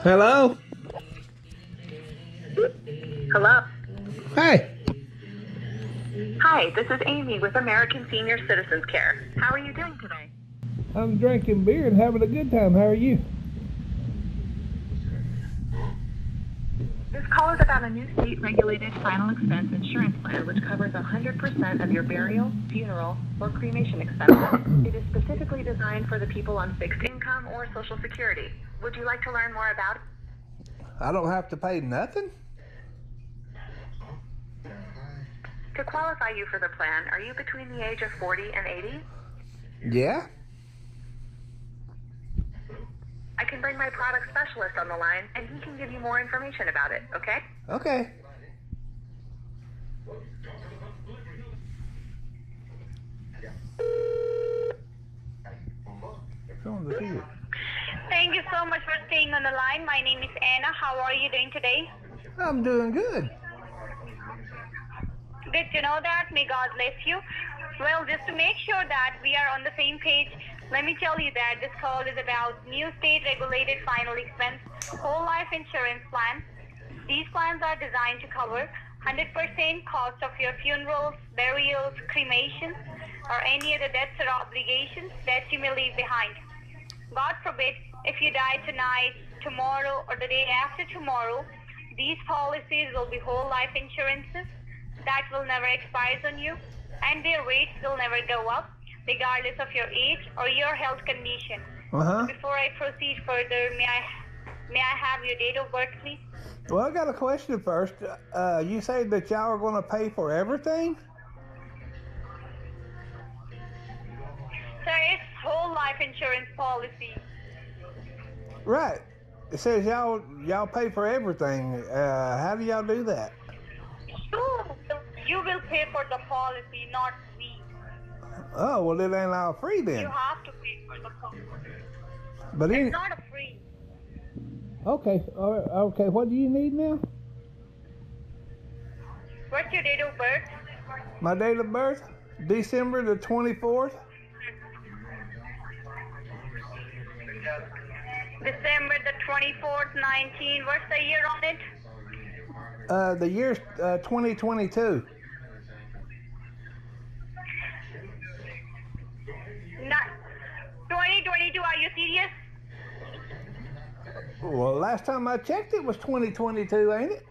Hello? Hello. Hey. Hi, this is Amy with American Senior Citizens Care. How are you doing today? I'm drinking beer and having a good time. How are you? This call is about a new state-regulated final expense insurance plan which covers 100% of your burial, funeral, or cremation expenses. It is specifically designed for the people on fixed income or Social Security. Would you like to learn more about it? I don't have to pay nothing? To qualify you for the plan, are you between the age of 40 and 80? Yeah? I can bring my product specialist on the line, and he can give you more information about it, okay? Okay. Thank you so much for staying on the line. My name is Anna. How are you doing today? I'm doing good. Good to know that. May God bless you. Well, just to make sure that we are on the same page, let me tell you that this call is about new state-regulated final expense whole life insurance plan. These plans are designed to cover 100% cost of your funerals, burials, cremations, or any other debts or obligations that you may leave behind. God forbid, if you die tonight, tomorrow, or the day after tomorrow, these policies will be whole life insurances that will never expire on you, and their rates will never go up, regardless of your age or your health condition. Before I proceed further, may I have your date of birth, please? Well, I got a question first. You say that y'all are going to pay for everything? Sir, it's whole life insurance policy. Right. It says y'all pay for everything. How do y'all do that? You will pay for the policy, not we. Oh, well, it ain't all free then. You have to pay for the policy. But it's not a free. Okay. Okay. What do you need now? What's your date of birth? My date of birth? December the 24th. December the 24th, 19. What's the year on it? The year's 2022. 2022, are you serious? Well, last time I checked it was 2022, ain't it?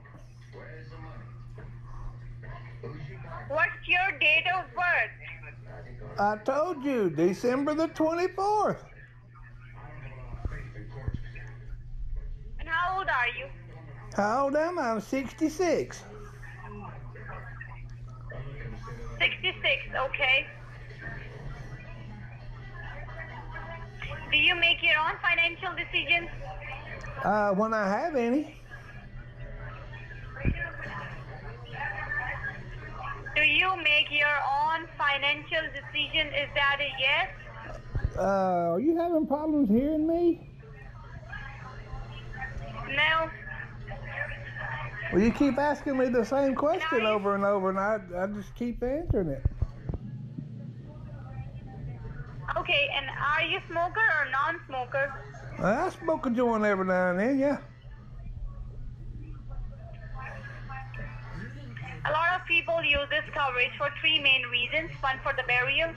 What's your date of birth? I told you, December the 24th. And how old are you? How old am I? I'm 66. 66, okay. Do you make your own financial decisions? When I have any. Do you make your own financial decision? Is that a yes? Are you having problems hearing me? No. Well, you keep asking me the same question over and over, and I just keep answering it. Okay, and are you smoker or non-smoker? I smoke a joint every now and then, yeah. A lot of people use this coverage for three main reasons. One for the burial,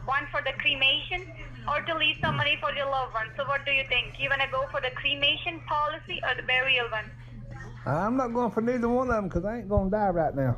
one for the cremation, or to leave some money for your loved one. So what do you think? You want to go for the cremation policy or the burial one? I'm not going for neither one of them because I ain't going to die right now.